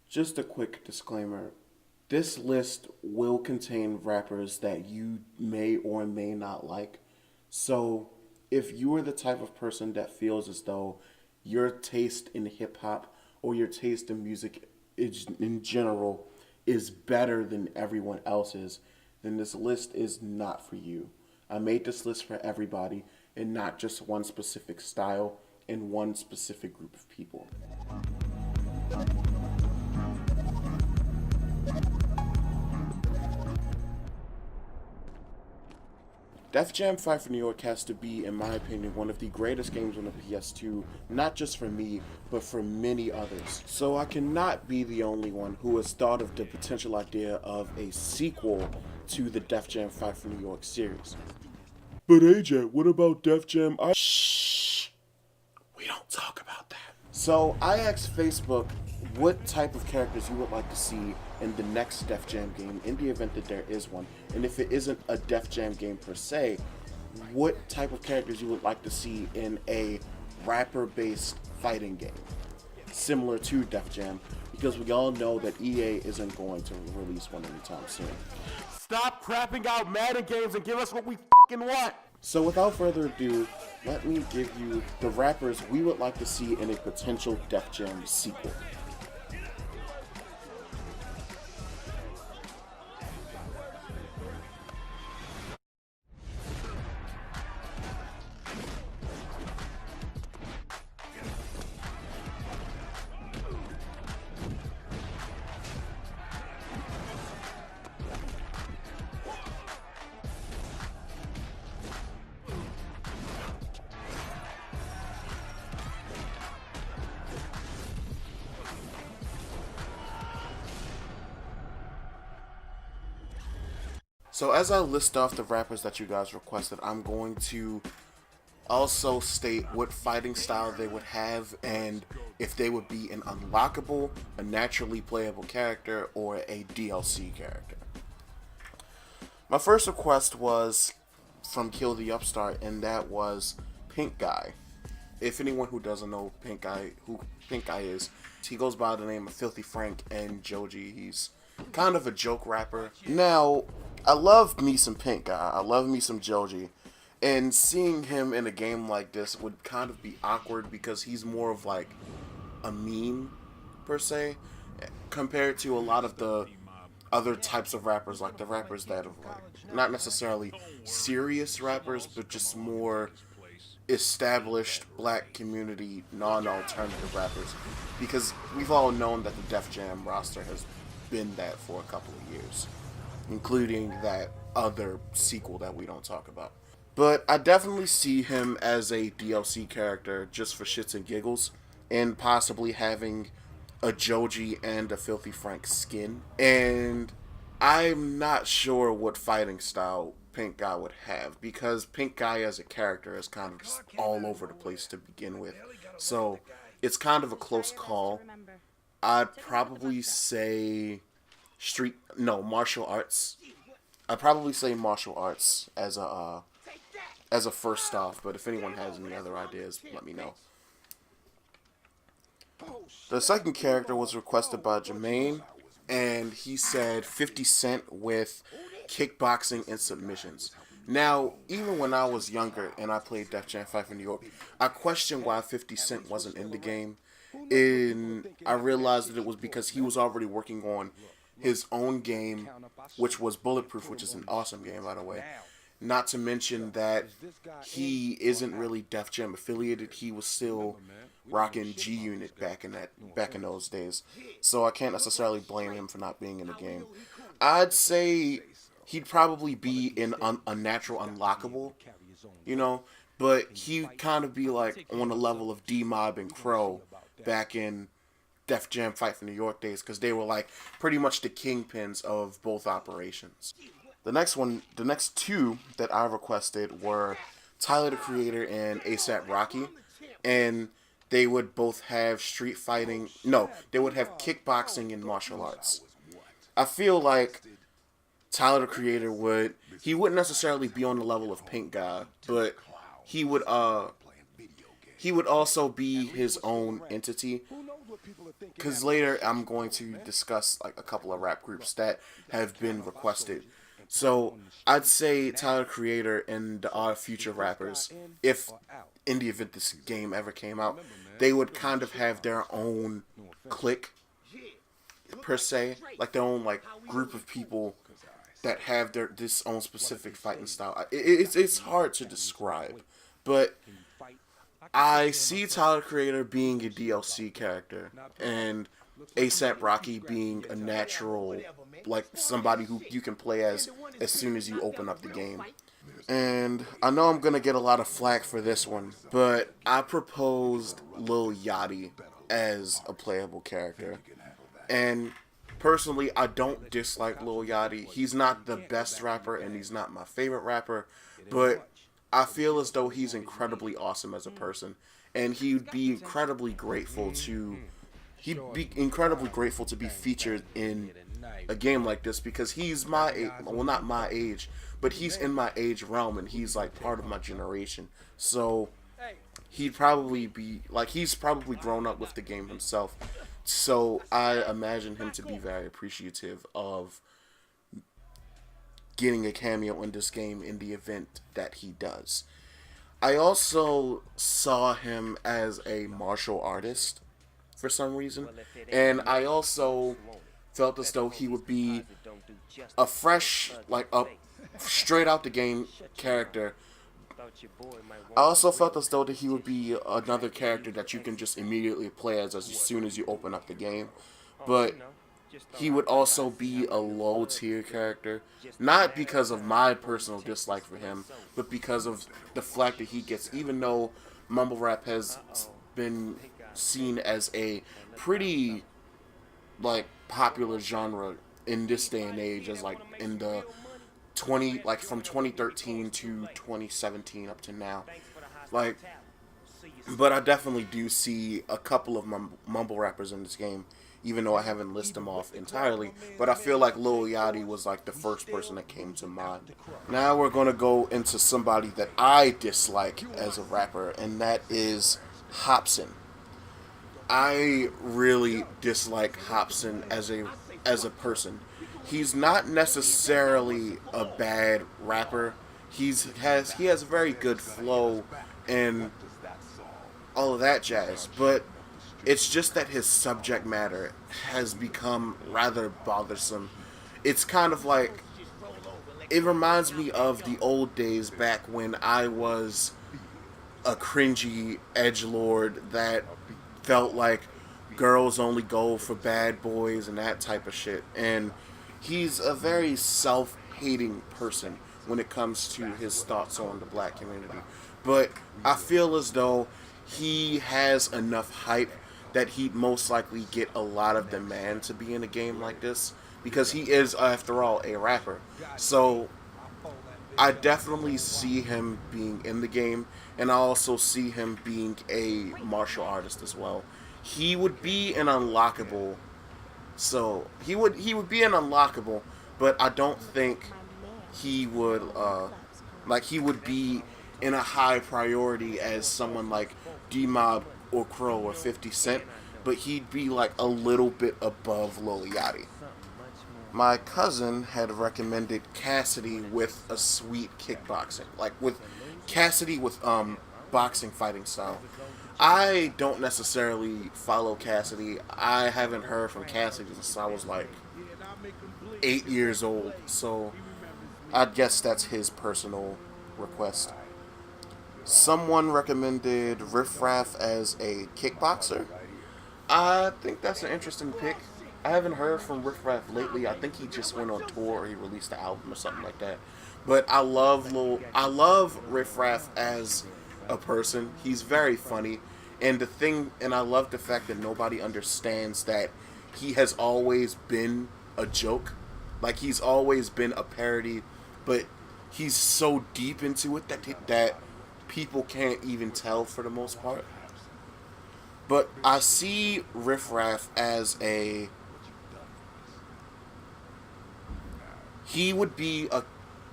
Just a quick disclaimer. This list will contain rappers that you may or may not like. So, if you are the type of person that feels as though your taste in hip hop or your taste in music in general is better than everyone else's, then this list is not for you. I made this list for everybody and not just one specific style and one specific group of people. Def Jam 5 for New York has to be, in my opinion, one of the greatest games on the PS2, not just for me, but for many others. So I cannot be the only one who has thought of the potential idea of a sequel to the Def Jam 5 for New York series. But AJ, what about Def Jam? Shh, we don't talk about that. So I asked Facebook what type of characters you would like to see in the next Def Jam game in the event that there is one. And if it isn't a Def Jam game per se, what type of characters you would like to see in a rapper-based fighting game similar to Def Jam, because we all know that EA isn't going to release one anytime soon. Stop crapping out Madden games and give us what we fucking want. So without further ado, let me give you the rappers we would like to see in a potential Def Jam sequel. So as I list off the rappers that you guys requested, I'm going to also state what fighting style they would have and if they would be an unlockable, a naturally playable character, or a DLC character. My first request was from Kill the Upstart, and that was Pink Guy. If anyone who doesn't know who Pink Guy is, he goes by the name of Filthy Frank and Joji. He's kind of a joke rapper. Now, I love me some Pink Guy. I love me some Joji. And seeing him in a game like this would kind of be awkward because he's more of like a meme, per se, compared to a lot of the other types of rappers, like the rappers that are like, not necessarily serious rappers, but just more established black community, non-alternative rappers. Because we've all known that the Def Jam roster has been that for a couple of years, including that other sequel that we don't talk about. But I definitely see him as a DLC character just for shits and giggles, and possibly having a Joji and a Filthy Frank skin. And I'm not sure what fighting style Pink Guy would have, because Pink Guy as a character is kind of just all over the place to begin with. So it's kind of a close call. I'd probably say martial arts. I'd probably say martial arts as a first off, but if anyone has any other ideas, let me know. The second character was requested by Jermaine, and he said 50 Cent with kickboxing and submissions. Now, even when I was younger and I played Def Jam 5 in New York, I questioned why 50 Cent wasn't in the game, and I realized that it was because he was already working on his own game, which was Bulletproof, which is an awesome game, by the way. Not to mention that he isn't really Def Jam affiliated. He was still rocking G Unit back in those days. So I can't necessarily blame him for not being in the game. I'd say he'd probably be in a natural unlockable, but he'd kind of be like on the level of D-Mob and Crow back in Def Jam Fight for New York days, because they were like pretty much the kingpins of both operations. The next two that I requested were Tyler the Creator and ASAP Rocky, and they would both have they would have kickboxing and martial arts. I feel like Tyler the Creator wouldn't necessarily be on the level of Pink Guy, but he would also be his own entity, because later I'm going to discuss like a couple of rap groups that have been requested. So I'd say Tyler Creator and our future rappers, if in the event this game ever came out, they would kind of have their own clique per se, like their own like group of people that have this own specific fighting style. It's hard to describe, but I see Tyler Creator being a DLC character and ASAP Rocky being a natural, like somebody who you can play as soon as you open up the game. And I know I'm gonna get a lot of flack for this one, but I proposed Lil Yachty as a playable character. And personally, I don't dislike Lil Yachty. He's not the best rapper and he's not my favorite rapper, but I feel as though he's incredibly awesome as a person, and he'd be incredibly grateful to be featured in a game like this, because he's my age, well, not my age, but he's in my age realm and he's like part of my generation. So he'd probably be like, he's probably grown up with the game himself. So I imagine him to be very appreciative of getting a cameo in this game in the event that he does. I also saw him as a martial artist for some reason, and I also felt as though he would be a fresh, like a straight out the game character. I also felt as though that he would be another character that you can just immediately play as soon as you open up the game, but he would also be a low tier character, not because of my personal dislike for him, but because of the fact that he gets, even though mumble rap has been seen as a pretty like popular genre in this day and age, as like in the from 2013 to 2017 up to now, like, but I definitely do see a couple of mumble rappers in this game, even though I haven't listed them off entirely. But I feel like Lil Yachty was like the first person that came to mind. Now we're going to go into somebody that I dislike as a rapper, and that is Hopsin. I really dislike Hopsin as a person. He's not necessarily a bad rapper. He has a very good flow and all of that jazz, but it's just that his subject matter has become rather bothersome. It's kind of like, it reminds me of the old days back when I was a cringy edgelord that felt like girls only go for bad boys and that type of shit. And he's a very self-hating person when it comes to his thoughts on the black community. But I feel as though he has enough hype that he'd most likely get a lot of demand to be in a game like this, because he is, after all, a rapper. So I definitely see him being in the game, and I also see him being a martial artist as well. He would be an unlockable. So he would be an unlockable, but I don't think he would he would be in a high priority as someone like D-Mob or Crow or 50 Cent, but he'd be like a little bit above Lil Yachty. My cousin had recommended Cassidy with a sweet kickboxing, like with Cassidy with boxing fighting style. I don't necessarily follow Cassidy. I haven't heard from Cassidy since I was like 8 years old, so I guess that's his personal request. Someone recommended Riff Raff as a kickboxer. I think that's an interesting pick. I haven't heard from Riff Raff lately. I think he just went on tour, or he released an album or something like that. But I love Riff Raff as a person. He's very funny, and I love the fact that nobody understands that he has always been a joke. Like, he's always been a parody, but he's so deep into it that people can't even tell for the most part. But I see Riff Raff as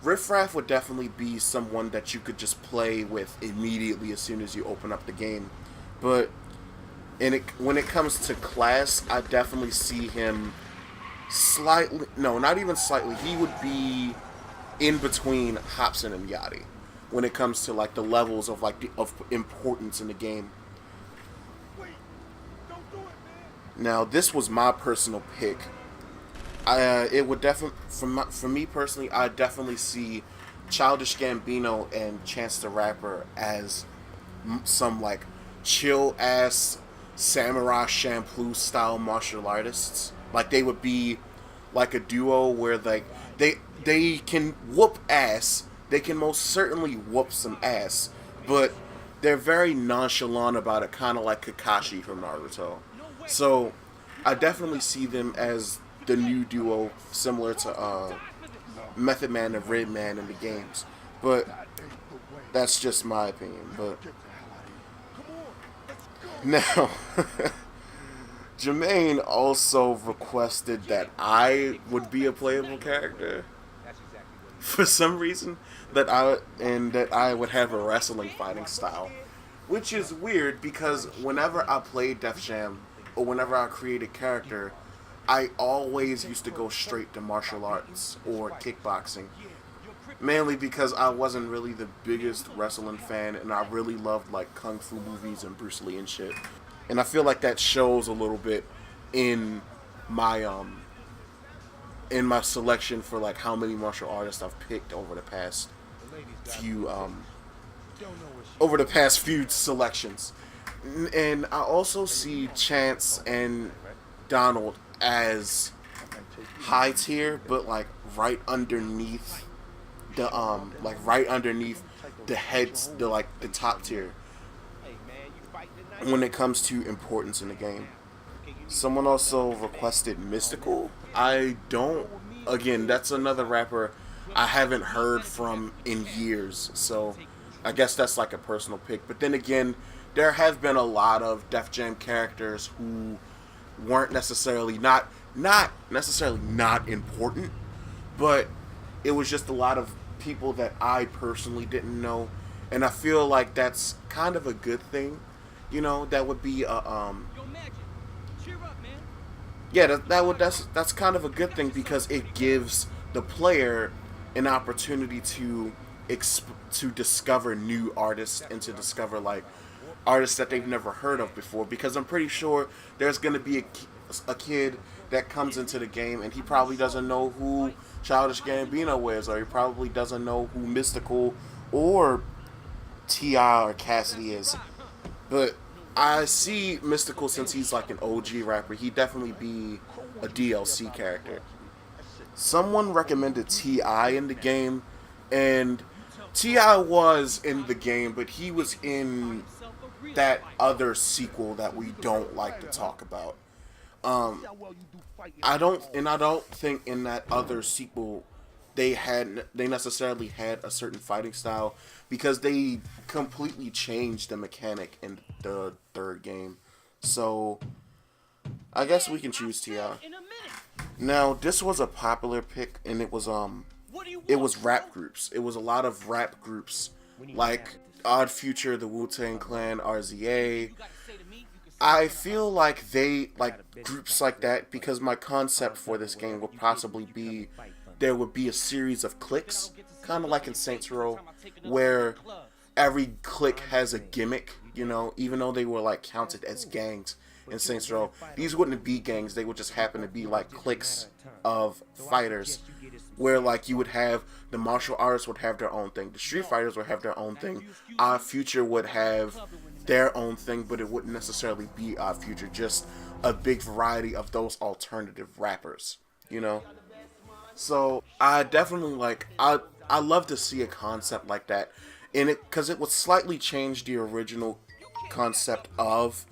Riff Raff would definitely be someone that you could just play with immediately as soon as you open up the game. But And when it comes to class, I definitely see him slightly, no, not even slightly. He would be in between Hobson and Yachty when it comes to like the levels of of importance in the game. Now, this was my personal pick. It would definitely, for me personally, I definitely see Childish Gambino and Chance the Rapper as some like chill ass Samurai Champloo style martial artists. Like they would be like a duo where like they can whoop ass. They can most certainly whoop some ass, but they're very nonchalant about it, kind of like Kakashi from Naruto. So I definitely see them as the new duo, similar to Method Man and Redman in the games. But that's just my opinion. But now, Jermaine also requested that I would be a playable character for some reason, that I would have a wrestling fighting style, which is weird because whenever I played Def Jam or whenever I create a character, I always used to go straight to martial arts or kickboxing, mainly because I wasn't really the biggest wrestling fan, and I really loved like kung fu movies and Bruce Lee and shit. And I feel like that shows a little bit in my in my selection for like how many martial artists I've picked few over the past few selections. And I also see Chance and Donald as high tier, but like right underneath the heads, the top tier when it comes to importance in the game. Someone also requested Mystical. I don't. Again, that's another rapper I haven't heard from in years, so I guess that's like a personal pick. But then again, there have been a lot of Def Jam characters who weren't necessarily not necessarily not important, but it was just a lot of people that I personally didn't know, and I feel like that's kind of a good thing. You know, that would be a yeah, that's kind of a good thing because it gives the player an opportunity to to discover new artists and to discover like artists that they've never heard of before. Because I'm pretty sure there's gonna be a kid that comes into the game and he probably doesn't know who Childish Gambino is, or he probably doesn't know who Mystical or T.I. or Cassidy is. But I see Mystical, since he's like an OG rapper, he'd definitely be a DLC character. Someone recommended T.I. in the game, and T.I. was in the game, but he was in that other sequel that we don't like to talk about. I don't think in that other sequel they necessarily had a certain fighting style, because they completely changed the mechanic in the third game. So I guess we can choose T.I. Now, this was a popular pick, and it was rap groups. It was a lot of rap groups like Odd Future, the Wu-Tang Clan, RZA. I feel like they like groups like that because my concept for this game would possibly be there would be a series of cliques, kind of like in Saints Row, where every clique has a gimmick, you know, even though they were like counted as gangs in Saints Row. These wouldn't be gangs, they would just happen to be like cliques of fighters, where like you would have the martial artists would have their own thing, the street fighters would have their own thing, Our Future would have their own thing, but it wouldn't necessarily be Our Future, just a big variety of those alternative rappers, you know. So I definitely I love to see a concept like that in it, because it would slightly change the original concept of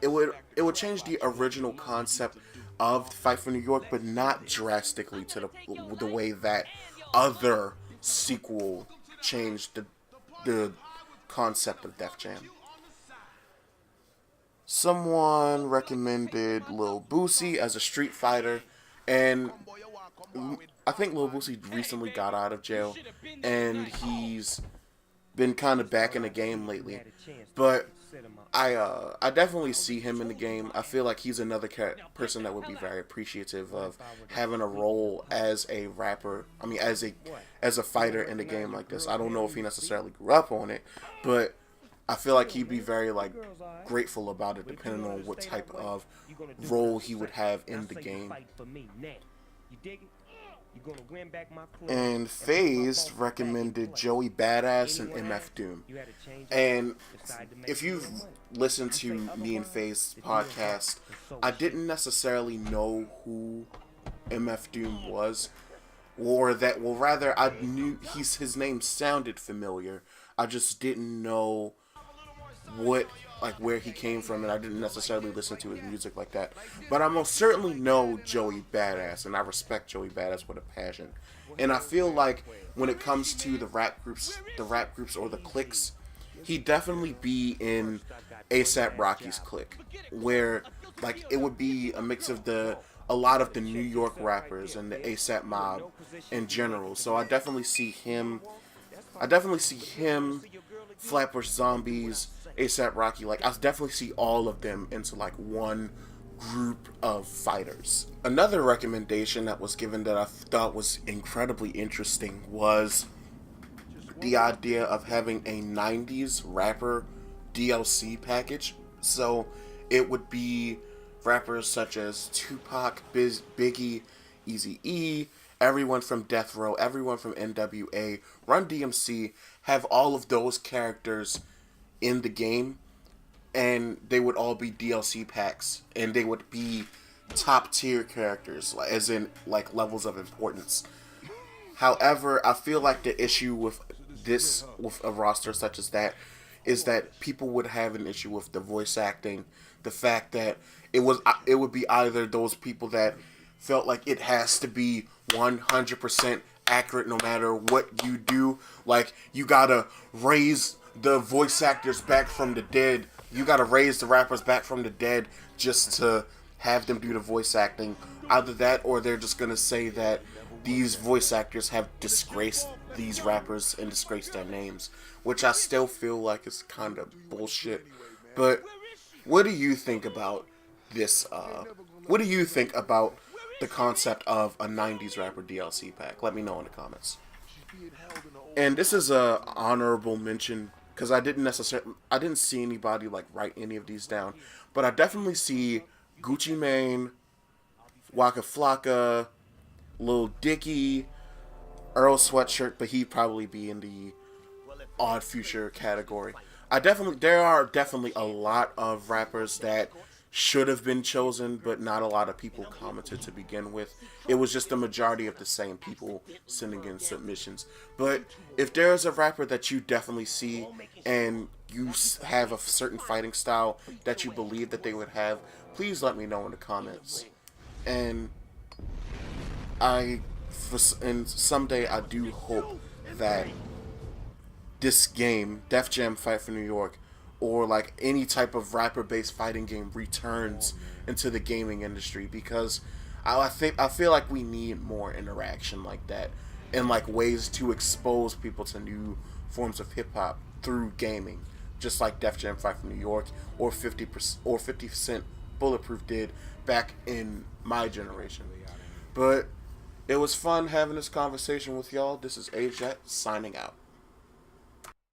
it would change the original concept of Fight for New York, but not drastically to the way that other sequel changed the concept of Def Jam. Someone recommended Lil Boosie as a Street Fighter, and I think Lil Boosie recently got out of jail, and he's been kind of back in the game lately. But I definitely see him in the game. I feel like he's another person that would be very appreciative of having a role as a rapper. I mean, as a fighter in a game like this. I don't know if he necessarily grew up on it, but I feel like he'd be very like grateful about it, depending on what type of role he would have in the game. And FaZe recommended Joey Badass and MF Doom. And if you've listened to me and FaZe's podcast, I didn't necessarily know who MF Doom was, or that, well, rather, I knew his name sounded familiar. I just didn't know where he came from, and I didn't necessarily listen to his music like that. But I most certainly know Joey Badass, and I respect Joey Badass with a passion. And I feel like when it comes to the rap groups or the cliques, he'd definitely be in ASAP Rocky's clique, where like it would be a mix of a lot of the New York rappers and the ASAP mob in general. So I definitely see him. Flatbush Zombies, ASAP Rocky. Like, I definitely see all of them into like one group of fighters. Another recommendation that was given that I thought was incredibly interesting was the idea of having a 90s rapper DLC package. So it would be rappers such as Tupac, Biggie, Eazy-E, everyone from Death Row, everyone from NWA, Run DMC, have all of those characters in the game, and they would all be DLC packs, and they would be top tier characters, as in like levels of importance. However, I feel like the issue with a roster such as that is that people would have an issue with the voice acting, the fact that it would be either those people that felt like it has to be 100% accurate no matter what you do. Like, you gotta raise the voice actors back from the dead. You gotta raise the rappers back from the dead just to have them do the voice acting. Either that, or they're just gonna say that these voice actors have disgraced these rappers and disgraced their names, which I still feel like is kind of bullshit. But what do you think about this? What do you think about the concept of a 90s rapper DLC pack? Let me know in the comments. And this is a honorable mention because I didn't see anybody like write any of these down, but I definitely see Gucci Mane, Waka Flocka, Lil Dicky, Earl Sweatshirt, but he'd probably be in the Odd Future category. There are definitely a lot of rappers that should have been chosen, but not a lot of people commented to begin with. It was just the majority of the same people sending in submissions. But if there is a rapper that you definitely see and you have a certain fighting style that you believe that they would have, please let me know in the comments. And someday I do hope that this game, Def Jam Fight for New York, or like any type of rapper-based fighting game returns into the gaming industry, because I feel like we need more interaction like that, and like ways to expose people to new forms of hip hop through gaming, just like Def Jam Fight for New York or 50 Cent Bulletproof did back in my generation. But it was fun having this conversation with y'all. This is AJETT signing out.